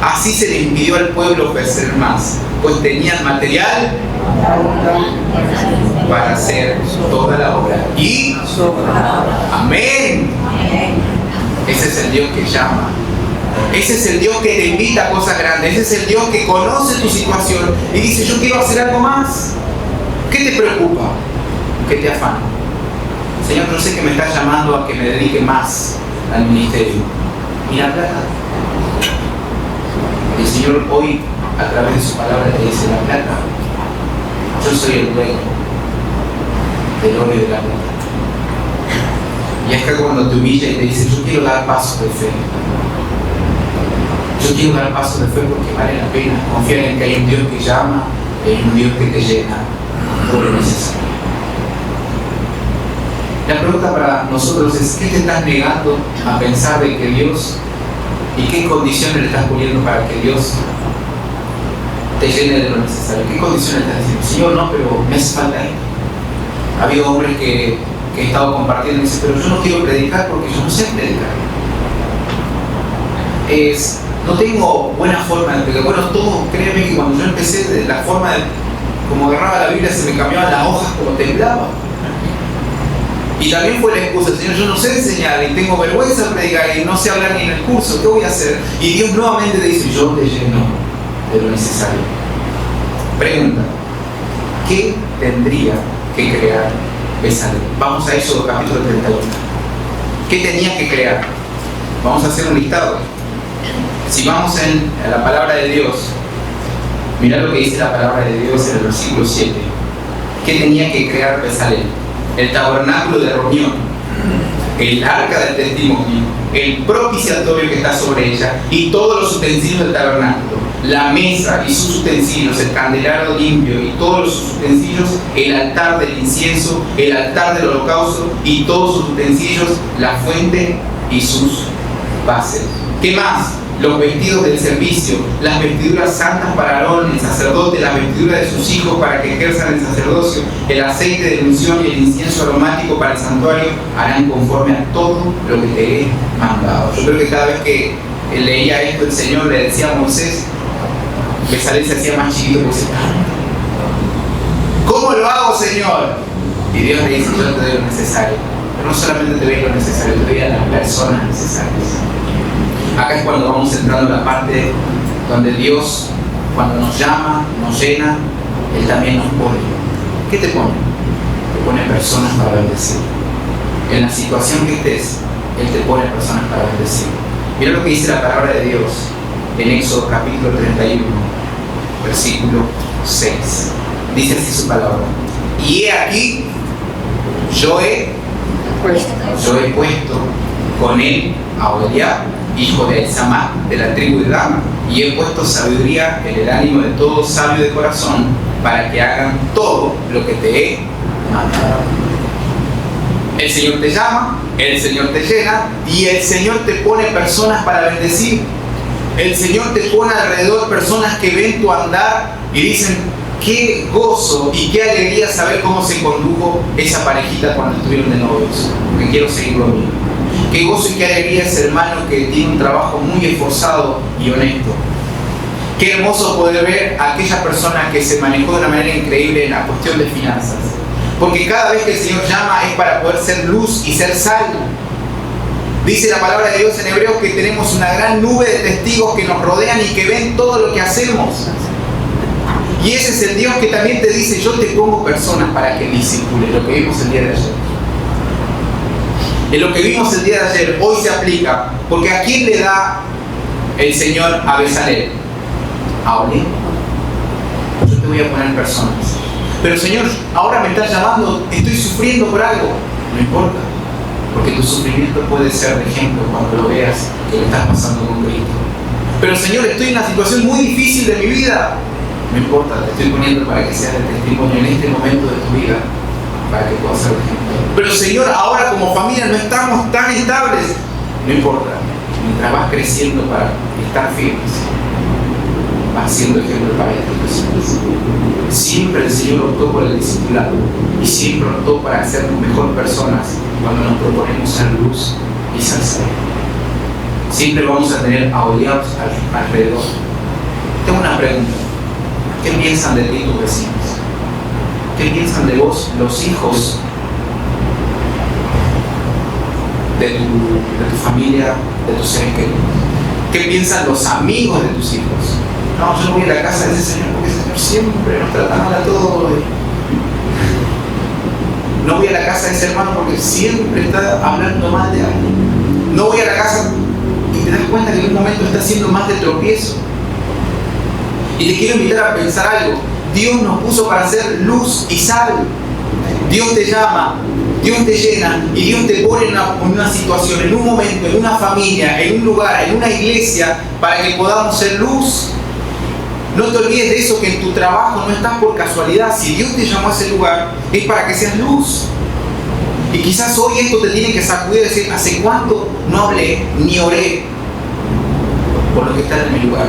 [SPEAKER 2] Así se le impidió al pueblo ofrecer más, pues tenían material para hacer toda la obra. Y amén. Ese es el Dios que llama. Ese es el Dios que te invita a cosas grandes. Ese es el Dios que conoce tu situación y dice, yo quiero hacer algo más. ¿Qué te preocupa? ¿Qué te afana? Señor, yo sé que me estás llamando a que me dedique más al ministerio. Mira, plata. El Señor hoy, a través de su palabra, te dice, la plata, yo soy el dueño del oro y de la plata. Y es que cuando te humilla y te dice, yo quiero dar pasos de fe. Yo quiero dar pasos de fe porque vale la pena confiar en que hay un Dios que llama, y hay un Dios que te llena todo lo necesario. La pregunta para nosotros es, ¿qué te estás negando a pensar de que Dios, y qué condiciones le estás poniendo para que Dios te llene de lo necesario? ¿Qué condiciones le estás diciendo? Señor, no, pero me hace falta esto. Ha habido hombres que he estado compartiendo y dicen, pero yo no quiero predicar porque yo no sé predicar. No tengo buena forma de predicar. Bueno, todo, créeme que cuando yo empecé, de la forma de como agarraba la Biblia, se me cambiaban las hojas como temblaba. Y también fue la excusa, Señor, yo no sé enseñar y tengo vergüenza de predicar y no sé hablar ni en el curso, ¿qué voy a hacer? Y Dios nuevamente te dice, yo te lleno de lo necesario. Pregunta, ¿qué tendría que crear esa ley? Vamos a Éxodo capítulo 31. ¿Qué tenía que crear? Vamos a hacer un listado. Si vamos a la palabra de Dios, mirá lo que dice la palabra de Dios en el versículo 7. ¿Qué tenía que crear Bezalel? El tabernáculo de reunión, el arca del testimonio, el propiciatorio que está sobre ella y todos los utensilios del tabernáculo, la mesa y sus utensilios, el candelabro limpio y todos sus utensilios, el altar del incienso, el altar del holocausto y todos sus utensilios, la fuente y sus bases. ¿Qué más? los vestidos del servicio, las vestiduras santas para Aarón, el sacerdote, las vestiduras de sus hijos para que ejerzan el sacerdocio, el aceite de unción y el incienso aromático para el santuario, harán conforme a todo lo que te he mandado. Yo creo que cada vez que leía esto, el Señor le decía a Moisés, Bezalel se hacía más chiquito que ese. ¿Cómo lo hago, Señor? Y Dios le dice, yo te doy lo necesario. Pero no solamente te doy lo necesario, te doy a las personas necesarias. Acá es cuando vamos entrando en la parte donde Dios, cuando nos llama, nos llena, Él también nos pone. ¿Qué te pone? Te pone personas para bendecir. En la situación que estés, Él te pone personas para bendecir. Mira lo que dice la palabra de Dios en Éxodo capítulo 31, versículo 6. Dice así su palabra. Y he aquí, yo he puesto con él a Oholiab, hijo de Elsamá, de la tribu de Dan, y he puesto sabiduría en el ánimo de todo sabio de corazón, para que hagan todo lo que te he mandado. El Señor te llama, el Señor te llena, y el Señor te pone personas para bendecir. El Señor te pone alrededor personas que ven tu andar y dicen, qué gozo y qué alegría saber cómo se condujo esa parejita cuando estuvieron de novios, porque quiero seguir lo mío. Qué gozo y qué alegría ese hermano que tiene un trabajo muy esforzado y honesto. Qué hermoso poder ver a aquella persona que se manejó de una manera increíble en la cuestión de finanzas. Porque cada vez que el Señor llama es para poder ser luz y ser sal. Dice la palabra de Dios en Hebreos que tenemos una gran nube de testigos que nos rodean y que ven todo lo que hacemos. Y ese es el Dios que también te dice, yo te pongo personas para que discipulen, lo que vimos el día de ayer. En lo que vimos el día de ayer, hoy se aplica, porque ¿a quién le da el Señor a Bezalel? A Oholiab. Yo te voy a poner personas. Pero Señor, ahora me estás llamando, estoy sufriendo por algo. No importa, porque tu sufrimiento puede ser de ejemplo cuando lo veas que lo estás pasando con Cristo. Pero Señor, estoy en una situación muy difícil de mi vida. No importa, te estoy poniendo para que seas el testimonio en este momento de tu vida, para que puedas ser de ejemplo. Pero Señor, ahora como familia no estamos tan estables. No importa, mientras vas creciendo para estar firmes, vas siendo ejemplo para estas personas. Siempre el Señor optó por el discipulado y siempre optó para ser mejor personas cuando nos proponemos ser luz y ser sal. Siempre vamos a tener a Oholiab alrededor. Tengo una pregunta. ¿Qué piensan de ti tus vecinos? ¿Qué piensan de vos, los hijos de tu familia, de tus seres queridos? ¿Qué piensan los amigos de tus hijos? No, yo no voy a la casa de ese señor porque ese señor siempre nos trata mal a todos. No voy a la casa de ese hermano porque siempre está hablando mal de alguien. No voy a la casa y te das cuenta que en un momento está haciendo más de tropiezo. Y te quiero invitar a pensar algo. Dios nos puso para hacer luz y sal. Dios te llama, Dios te llena y Dios te pone en una situación, en un momento, en una familia, en un lugar, en una iglesia, para que podamos ser luz. No te olvides de eso, que en tu trabajo no estás por casualidad. Si Dios te llamó a ese lugar, es para que seas luz. Y quizás hoy esto te tiene que sacudir y decir, ¿hace cuánto no hablé ni oré por lo que está en mi lugar?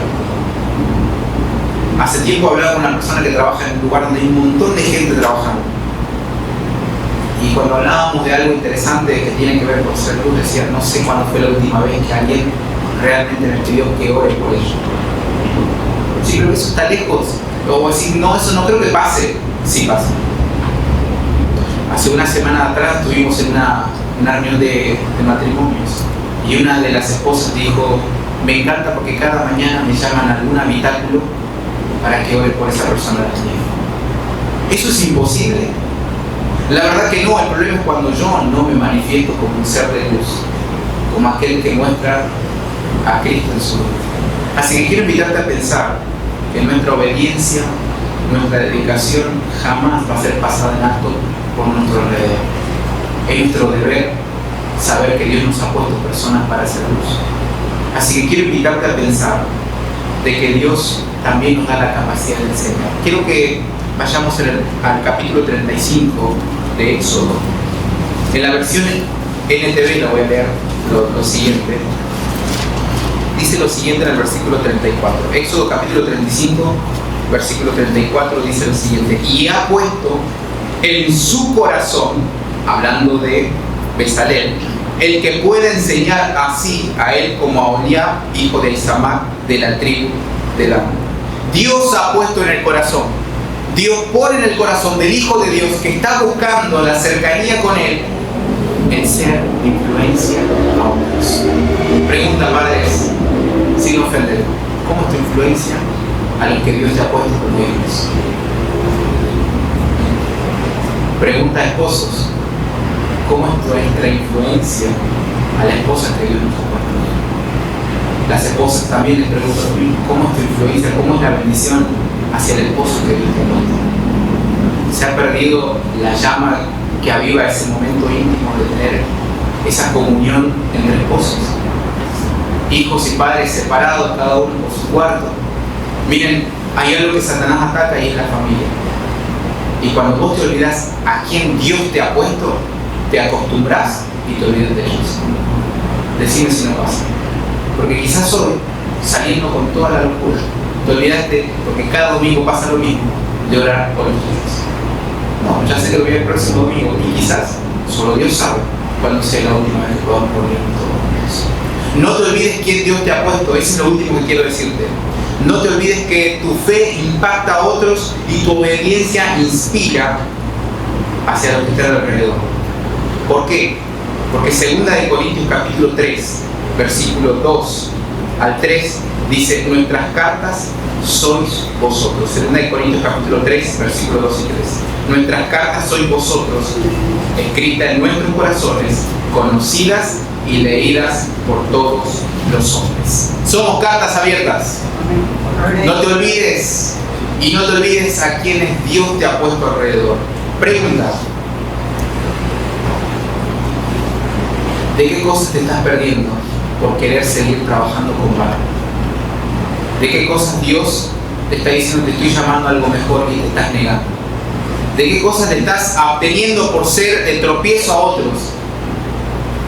[SPEAKER 2] Hace tiempo hablaba con una persona que trabaja en un lugar donde hay un montón de gente trabajando. Y cuando hablábamos de algo interesante que tiene que ver con ser luz, decía, no sé cuándo fue la última vez que alguien realmente me pidió que ore por ello. Sí, creo que eso está lejos. O decir, no, eso no creo que pase. Sí pasa. Hace una semana atrás estuvimos en una reunión de matrimonios y una de las esposas dijo, me encanta porque cada mañana me llaman a algún habitáculo para que ore por esa persona de la mañana. ¿Eso es imposible? La verdad que no. El problema es cuando yo no me manifiesto como un ser de luz, como aquel que muestra a Cristo en su vida. Así que quiero invitarte a pensar que nuestra obediencia, nuestra dedicación jamás va a ser pasada en alto por nuestro alrededor. Es nuestro deber saber que Dios nos ha puesto personas para hacer luz. Así que quiero invitarte a pensar de que Dios también nos da la capacidad de enseñar. Quiero que vayamos al capítulo 35 de Éxodo. En la versión NTV la voy a leer lo siguiente. dice lo siguiente en el versículo 34. Éxodo capítulo 35, versículo 34 dice lo siguiente: y ha puesto en su corazón, hablando de Bezalel, el que pueda enseñar así a él como a Oholiab, hijo de Isamac, de la tribu de Dan. Dios ha puesto en el corazón, Dios pone en el corazón del Hijo de Dios que está buscando la cercanía con Él, en ser influencia a otros. Pregunta, padres, sin ofender: ¿cómo es tu influencia a los que Dios te ha puesto como hijos? Pregunta, esposos: ¿cómo es nuestra influencia a la esposa que Dios nos ha puesto? Las esposas también les preguntan: ¿cómo es tu influencia? ¿Cómo es la bendición hacia el esposo que Dios te ha puesto? Se ha perdido la llama que aviva ese momento íntimo de tener esa comunión entre esposos, hijos y padres separados, cada uno por su cuarto. Miren, hay algo que Satanás ataca y es la familia. Y cuando vos te olvidas a quién Dios te ha puesto, te acostumbras y te olvidas de ellos. Decime si no pasa. Porque quizás hoy, saliendo con toda la locura, te olvidaste, porque cada domingo pasa lo mismo, de orar por los tuyos. No, ya sé que lo voy a ver el próximo domingo, y quizás solo Dios sabe cuándo sea la última vez que podamos poner todos. No te olvides quién Dios te ha puesto, eso es lo último que quiero decirte. No te olvides que tu fe impacta a otros y tu obediencia inspira hacia los que están alrededor. ¿Por qué? Porque 2 Corintios capítulo 3, versículo 2 al 3, dice: nuestras cartas sois vosotros. 2 Corintios capítulo 3, versículo 2 y 3. Nuestras cartas sois vosotros, escritas en nuestros corazones, conocidas y leídas por todos los hombres. Somos cartas abiertas. No te olvides, y no te olvides a quienes Dios te ha puesto alrededor. Pregunta: ¿de qué cosas te estás perdiendo por querer seguir trabajando con Baal? ¿De qué cosas Dios te está diciendo: te estoy llamando a algo mejor, y te estás negando? ¿De qué cosas te estás absteniendo por ser de tropiezo a otros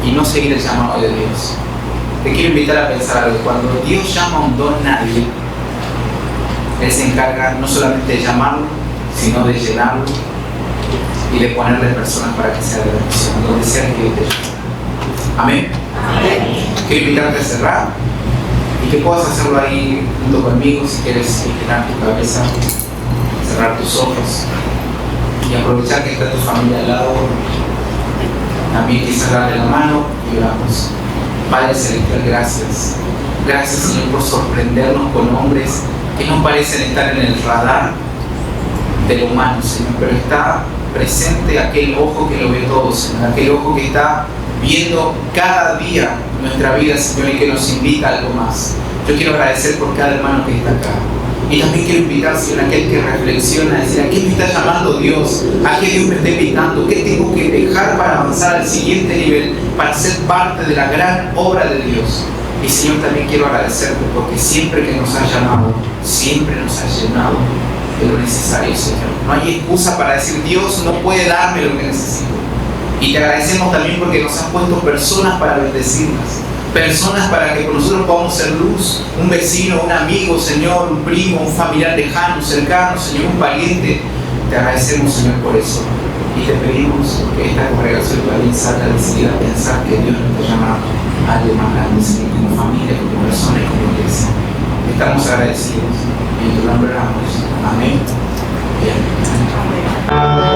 [SPEAKER 2] y no seguir el llamado de Dios? Te quiero invitar a pensar algo. Cuando Dios llama a un don nadie, Él se encarga no solamente de llamarlo, sino de llenarlo y de ponerle personas para que sea de bendición, donde sea que Dios te llame. Amén. Amén. Quiero invitarte a cerrar y que puedas hacerlo ahí junto conmigo. Si quieres inclinar tu cabeza, cerrar tus ojos y aprovechar que está tu familia al lado. También quizás darle la mano y oramos. Padre Celestial, gracias. Gracias, Señor, por sorprendernos con hombres que no parecen estar en el radar de lo humano, Señor, pero está presente aquel ojo que lo ve todo, Señor, aquel ojo que está viendo cada día nuestra vida, Señor, y que nos invita a algo más. Yo quiero agradecer por cada hermano que está acá. Y también quiero invitar, Señor, a aquel que reflexiona, a decir: ¿a qué me está llamando Dios? ¿A qué Dios me está invitando? ¿Qué tengo que dejar para avanzar al siguiente nivel, para ser parte de la gran obra de Dios? Y, Señor, también quiero agradecerte porque siempre que nos has llamado, siempre nos has llenado de lo necesario, Señor. No hay excusa para decir: Dios no puede darme lo que necesito. Y te agradecemos también porque nos has puesto personas para bendecirnos, personas para que con nosotros podamos ser luz, un vecino, un amigo, Señor, un primo, un familiar lejano, cercano, Señor, un pariente. Te agradecemos, Señor, por eso. Y te pedimos que esta congregación también salga de seguir a pensar que Dios nos está llamando a algo más grande, Señor, como familia, como persona y como iglesia. Estamos agradecidos y en tu nombre oramos. Amén. Amén.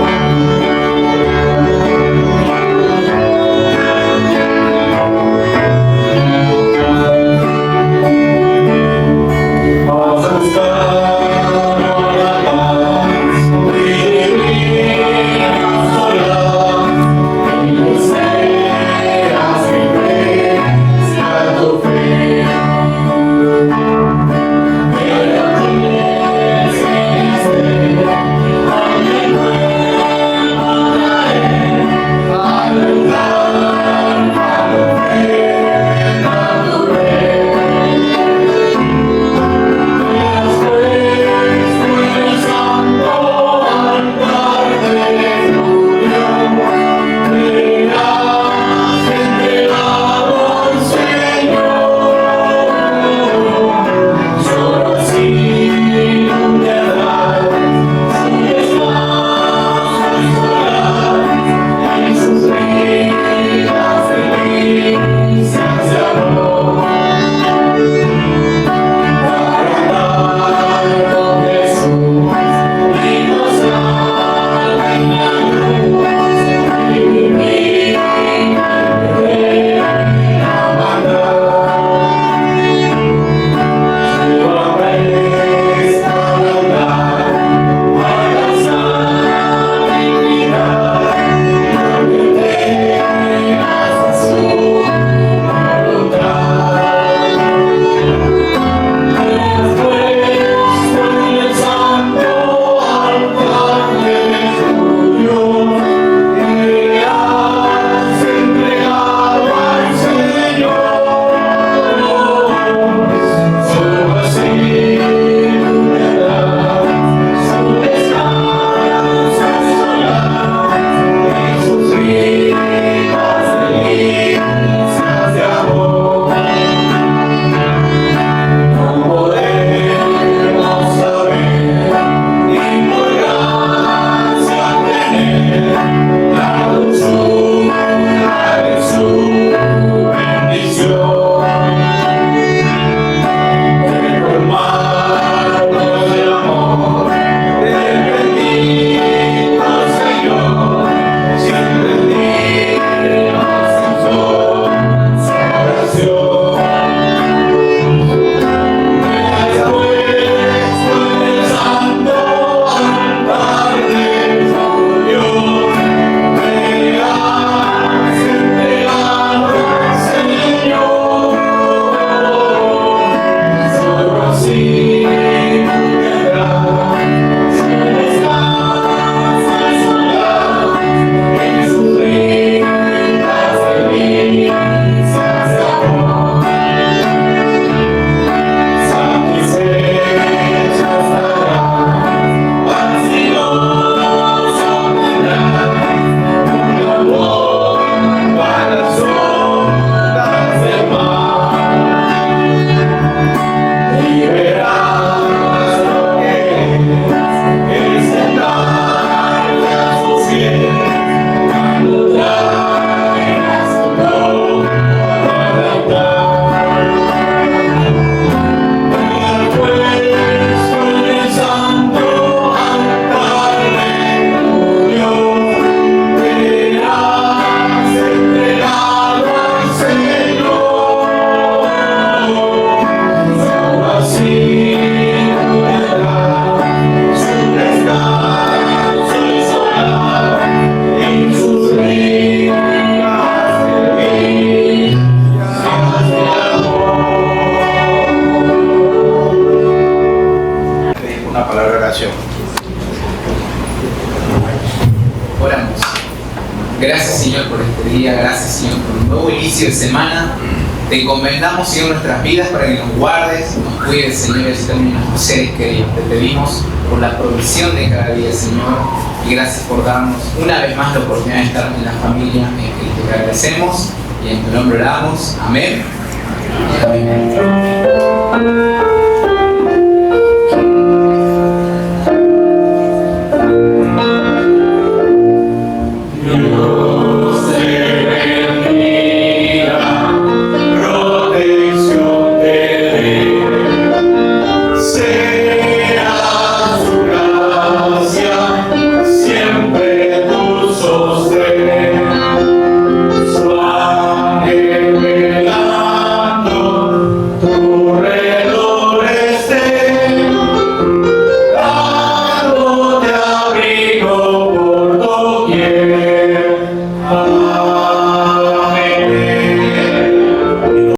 [SPEAKER 1] una palabra de oración.
[SPEAKER 2] Oramos. Gracias, Señor, por este día. Gracias, Señor, por un nuevo inicio de semana. Te encomendamos, Señor, nuestras vidas para que nos guardes, nos cuides, Señor, y así también a nuestros seres queridos. Te pedimos por la provisión de cada día, Señor, y gracias por darnos una vez más la oportunidad de estar en la familia en que te agradecemos y en tu nombre oramos. Amén. Y amén.